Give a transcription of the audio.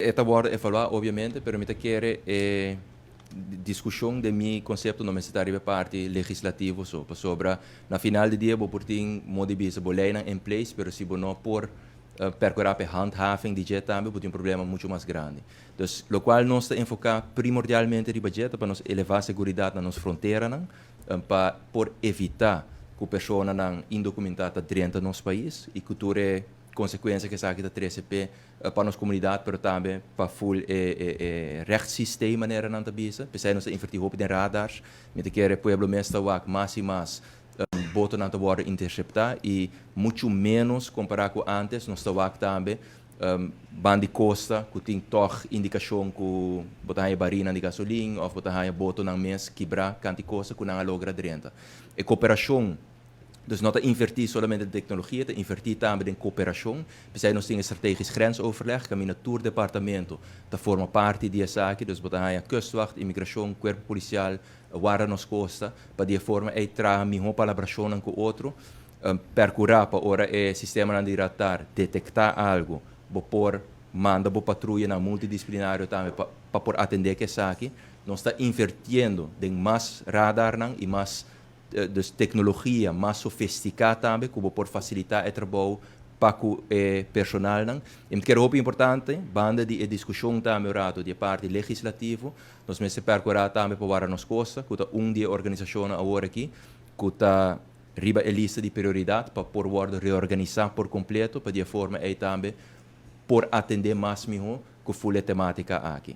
esta worden evaluar, obviamente, pero me quiere discussão de meu conceito não necessário de parte legislativo sobre na final de dia vou por ter modibisa boleina em place, pero se não por percorrer a handhaving de jet também pode ter problema muito mais grande. Então, o qual nós está enfocar primordialmente de budget para nos elevar a segurança na nossa fronteira, para por evitar que a pessoa não indocumentada dentro do nosso país e que ture consequência que sabe da 3CP para nossa comunidade, mas também para full rechtssystema na nossa bisa. Pensei nós invertir hoop de radars, met que o povo mesmo mais e mais boto não worden interceptar e muito menos comparado com antes, nós estamos também band de costa que tem toch indicação que botar a barina de gasolina ou botar a boto na mês quebrar canti costa que não logra dentro. E cooperação. Dus não invertir somente de tecnologia, te invertir também em cooperação. Pensei nós temos strategisch grensoverleg, que o tour departamento te forma parte dessa aqui, dus botar a kustwacht, imigração, corpo policial, guarda nos costa, para de forma aí trazer melhor colaboração com o outro, percurar para ora é sistema de radar, detectar algo, por manda por patrulha na multidisciplinário também para por atender que essa aqui, nós está invertindo em mais radar e mais dus tecnologia mais sofisticada também, que por facilitar o trabalho para o personal. E que é muito importante, banda de discussão também de parte legislativa, nós vamos percorrer também para as coisas, que é de organização agora aqui, que está riba a lista de prioridade para por reorganizar por completo, para de forma aí também por atender mais melhor que a temática aqui.